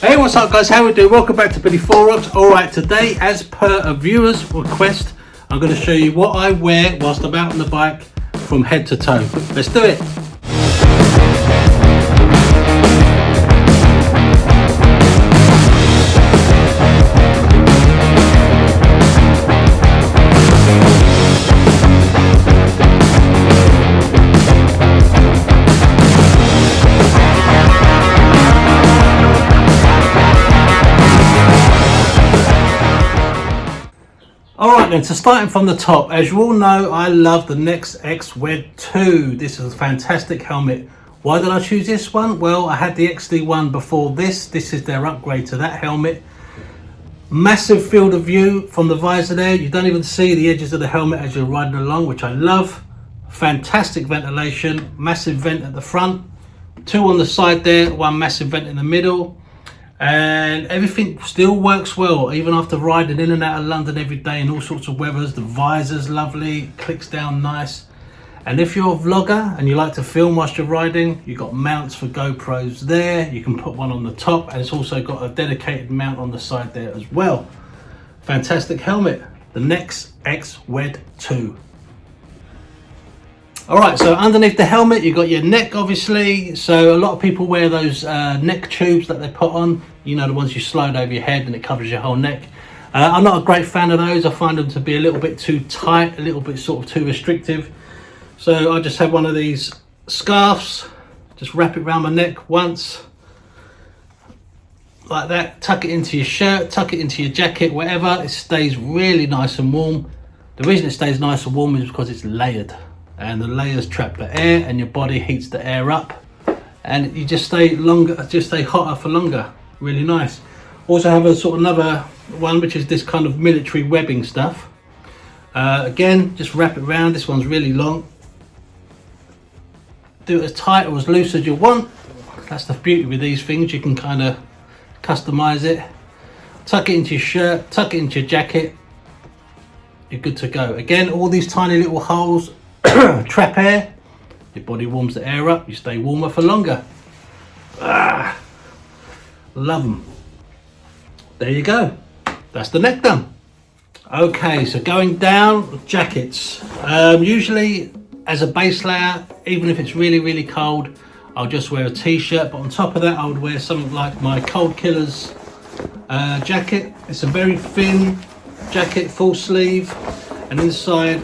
Hey, what's up guys, how we doing? Welcome back to Billy Four Rocks. Alright, today as per a viewer's request, I'm going to show you what I wear whilst I'm out on the bike from head to toe. Let's do it. Alright then, so starting from the top, as you all know, I love the Nex X Wed 2. This is a fantastic helmet. Why did I choose this one? Well, I had the XD1 before this. This is their upgrade to that helmet. Massive field of view from the visor there. You don't even see the edges of the helmet as you're riding along, which I love. Fantastic ventilation, massive vent at the front. Two on the side there, one massive vent in the middle. And everything still works well even after riding in and out of London every day in all sorts of weathers. The visor's lovely, clicks down nice. And if you're a vlogger and you like to film whilst you're riding, you've got mounts for GoPros there. You can put one on the top, and it's also got a dedicated mount on the side there as well. Fantastic helmet, the Nex X Wed 2. Alright, so underneath the helmet you've got your neck obviously. So a lot of people wear those neck tubes that they put on, you know, the ones you slide over your head and it covers your whole neck. I'm not a great fan of those. I find them to be a little bit too tight, a little bit sort of too restrictive. So I just have one of these scarves, just wrap it around my neck once, like that, tuck it into your shirt, tuck it into your jacket, whatever. It stays really nice and warm. The reason it stays nice and warm is because it's layered. And the layers trap the air and your body heats the air up, and you just stay longer, just stay hotter for longer. Really nice. Also have a sort of another one which is this kind of military webbing stuff. Again, just wrap it around. This one's really long. Do it as tight or as loose as you want. That's the beauty with these things, you can kind of customize it. Tuck it into your shirt, tuck it into your jacket, you're good to go. Again, all these tiny little holes trap air, your body warms the air up, you stay warmer for longer. Love them. There you go, that's the neck done. Okay, so going down, jackets. Usually as a base layer, even if it's really cold, I'll just wear a t-shirt, but on top of that I would wear something like my Cold Killers jacket. It's a very thin jacket, full sleeve, and inside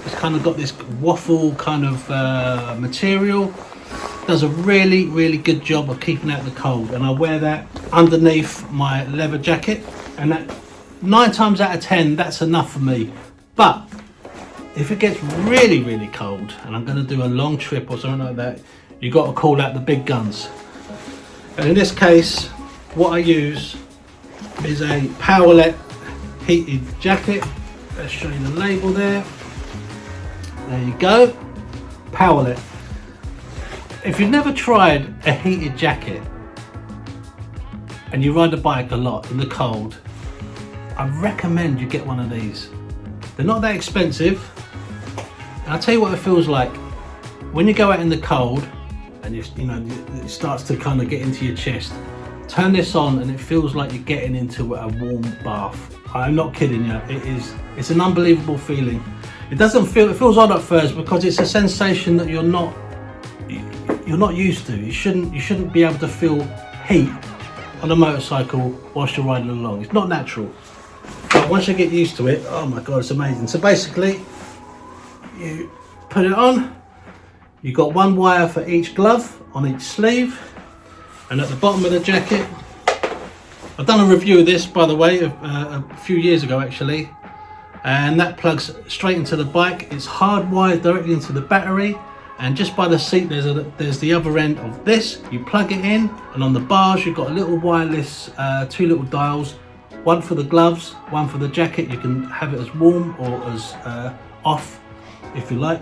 it's kind of got this waffle kind of material. Does a really good job of keeping out the cold, and I wear that underneath my leather jacket, and that 9 times out of 10 that's enough for me. But if it gets really cold and I'm going to do a long trip or something like that, you got to call out the big guns. And in this case what I use is a Powerlet heated jacket. Let's show you the label there. There you go, Powerlet. If you've never tried a heated jacket and you ride a bike a lot in the cold, I recommend you get one of these. They're not that expensive, and I'll tell you what it feels like when you go out in the cold and you know it starts to kind of get into your chest. Turn this on and it feels like you're getting into a warm bath. I'm not kidding you, it's an unbelievable feeling. It feels odd at first because it's a sensation that you're not used to. You shouldn't be able to feel heat on a motorcycle whilst you're riding along. It's not natural. But once you get used to it, oh my god, it's amazing. So basically, you put it on, you've got one wire for each glove on each sleeve, and at the bottom of the jacket, I've done a review of this by the way a few years ago actually, and that plugs straight into the bike. It's hardwired directly into the battery, and just by the seat there's the other end of this. You plug it in, and on the bars you've got a little wireless 2 little dials, one for the gloves, one for the jacket. You can have it as warm or as off if you like.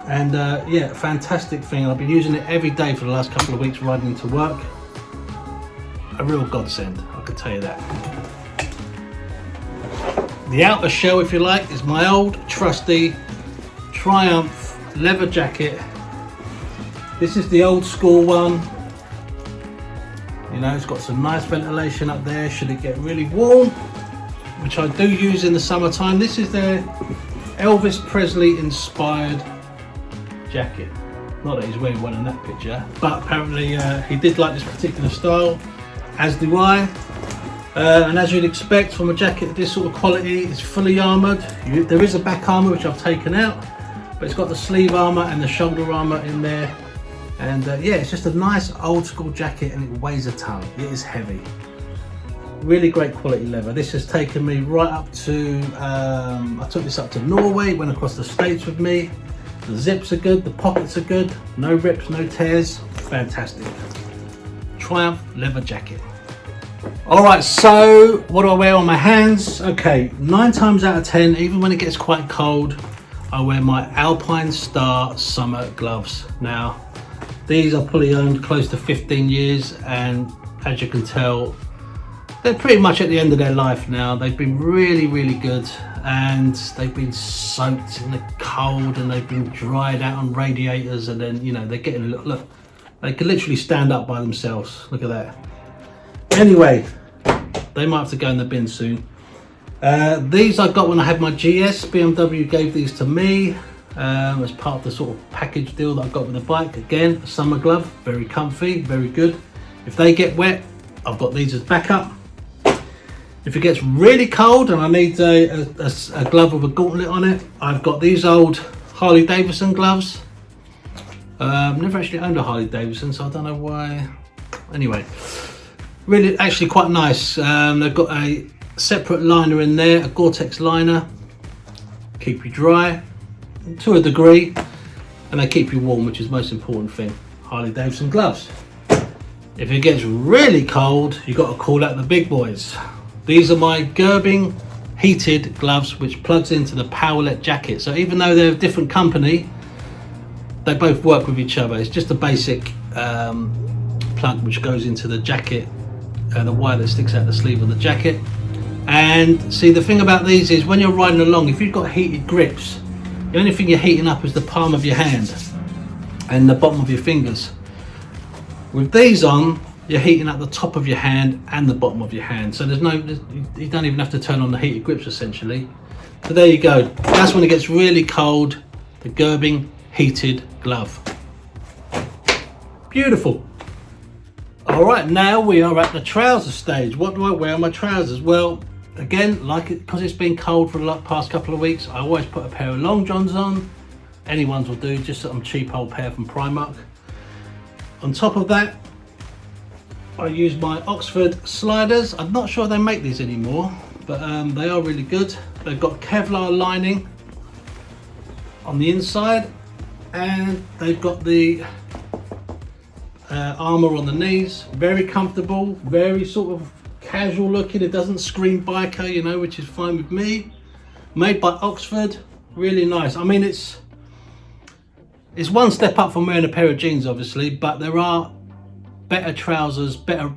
And yeah, fantastic thing. I've been using it every day for the last couple of weeks riding into work. A real godsend, I can tell you that. The outer shell, if you like, is my old trusty Triumph leather jacket. This is the old school one. You know, it's got some nice ventilation up there should it get really warm, which I do use in the summertime. This is their Elvis Presley inspired jacket. Not that he's wearing one in that picture, but apparently he did like this particular style, as do I. And as you'd expect from a jacket of this sort of quality, it's fully armoured. There is a back armour which I've taken out, but it's got the sleeve armour and the shoulder armour in there. And yeah, it's just a nice old school jacket, and it weighs a ton. It is heavy. Really great quality leather. This has taken me right up to, I took this up to Norway, went across the States with me. The zips are good, the pockets are good, no rips, no tears, fantastic. Triumph leather jacket. All right, so what do I wear on my hands? Okay, 9 times out of 10, even when it gets quite cold, I wear my Alpinestar summer gloves. Now, these are probably owned close to 15 years, and as you can tell, they're pretty much at the end of their life now. They've been really, really good, and they've been soaked in the cold, and they've been dried out on radiators, and then, you know, they're getting, look, they can literally stand up by themselves. Look at that. Anyway, they might have to go in the bin soon. These I got when I had my GS. BMW gave these to me as part of the sort of package deal that I got with the bike. Again, a summer glove, very comfy, very good. If they get wet, I've got these as backup. If it gets really cold and I need a glove with a gauntlet on it, I've got these old Harley Davidson gloves. Never actually owned a Harley Davidson, so I don't know why. Anyway, really actually quite nice. They've got a separate liner in there, a Gore-Tex liner, keep you dry to a degree, and they keep you warm, which is the most important thing. Harley Davidson gloves. If it gets really cold, you've got to call out the big boys. These are my Gerbing heated gloves, which plugs into the Powerlet jacket. So even though they're a different company, they both work with each other. It's just a basic plug which goes into the jacket, the wire that sticks out the sleeve of the jacket. And see, the thing about these is when you're riding along, if you've got heated grips, the only thing you're heating up is the palm of your hand and the bottom of your fingers. With these on, you're heating up the top of your hand and the bottom of your hand. So you don't even have to turn on the heated grips essentially. So there you go. That's when it gets really cold, the Gerbing heated glove. Beautiful. All right, now we are at the trouser stage. What do I wear on my trousers? Well, again, because it's been cold for the past couple of weeks, I always put a pair of long johns on. Any ones will do, just some cheap old pair from Primark. On top of that, I use my Oxford sliders. I'm not sure they make these anymore, but they are really good. They've got Kevlar lining on the inside, and they've got the armour on the knees. Very comfortable, very sort of casual looking. It doesn't scream biker, you know, which is fine with me. Made by Oxford, really nice. I mean, it's one step up from wearing a pair of jeans, obviously, but there are better trousers, better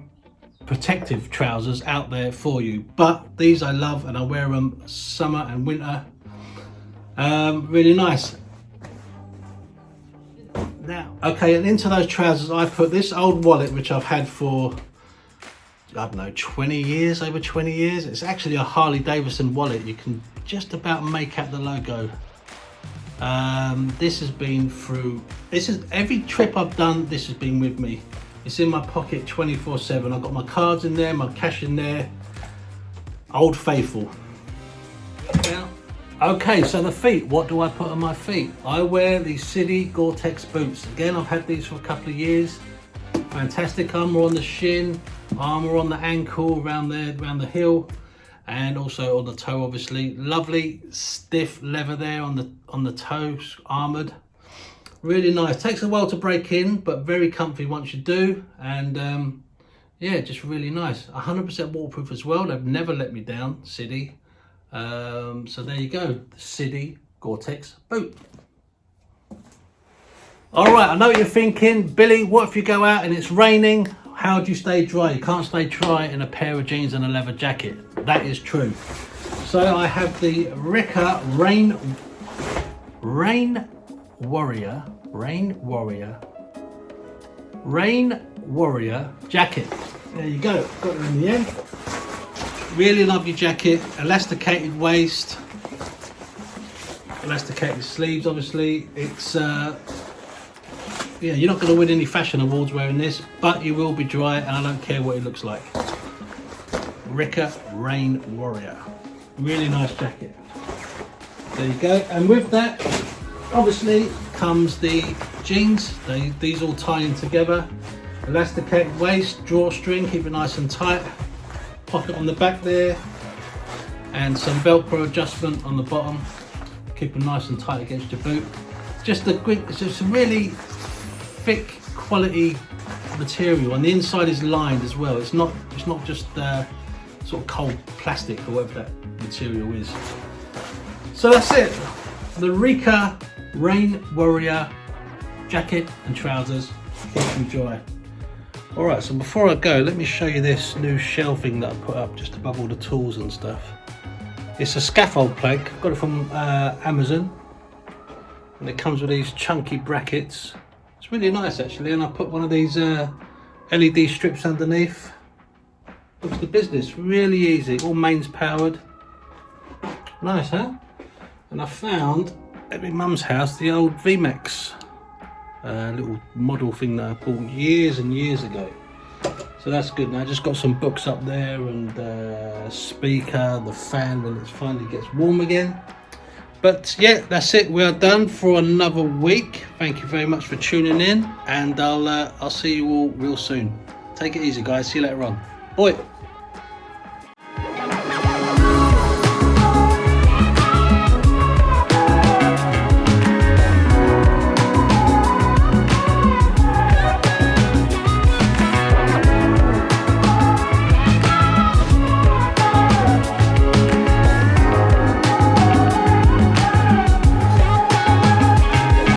protective trousers out there for you. But these I love, and I wear them summer and winter. Really nice. Now, okay, and into those trousers I put this old wallet, which I've had for, I don't know, 20 years, over 20 years. It's actually a Harley Davidson wallet. You can just about make out the logo. This has been through, every trip I've done, this has been with me. It's in my pocket 24/7. I've got my cards in there, my cash in there. Old faithful. Now, okay, so the feet, what do I put on my feet? I wear these City Gore-Tex boots. Again, I've had these for a couple of years. Fantastic armour on the shin, armour on the ankle, around the heel, and also on the toe, obviously. Lovely stiff leather there on the toes, armoured. Really nice. Takes a while to break in, but very comfy once you do. And yeah, just really nice. 100% waterproof as well. They've never let me down, City. So there you go, the City Gore-Tex boot. All right, I know what you're thinking, Billy, what if you go out and it's raining? How do you stay dry? You can't stay dry in a pair of jeans and a leather jacket. That is true. So I have the Ricca Rain Warrior jacket. there you go, got it in the end. Really lovely jacket, elasticated waist, elasticated sleeves. Obviously it's yeah, you're not going to win any fashion awards wearing this, but you will be dry, and I don't care what it looks like. Rika Rain Warrior, really nice jacket. There you go. And with that obviously comes the jeans. These all tie in together. Elasticated waist, drawstring, keep it nice and tight. Pocket on the back there, and some Velcro adjustment on the bottom. Keep them nice and tight against your boot. Just a really thick quality material, and the inside is lined as well. It's not just sort of cold plastic or whatever that material is. So that's it. The Rika Rain Warrior jacket and trousers. Keep them dry. Alright, so before I go, let me show you this new shelving that I put up just above all the tools and stuff. It's a scaffold plank. I've got it from Amazon, and it comes with these chunky brackets. It's really nice actually, and I put one of these LED strips underneath. Looks the business, really easy, all mains powered. Nice, huh? And I found at my mum's house the old VMAX little model thing that I bought years and years ago. So that's good. Now I just got some books up there, and speaker, the fan when it finally gets warm again. But yeah, that's it. We are done for another week. Thank you very much for tuning in, and I'll see you all real soon. Take it easy, guys. See you later on. Bye.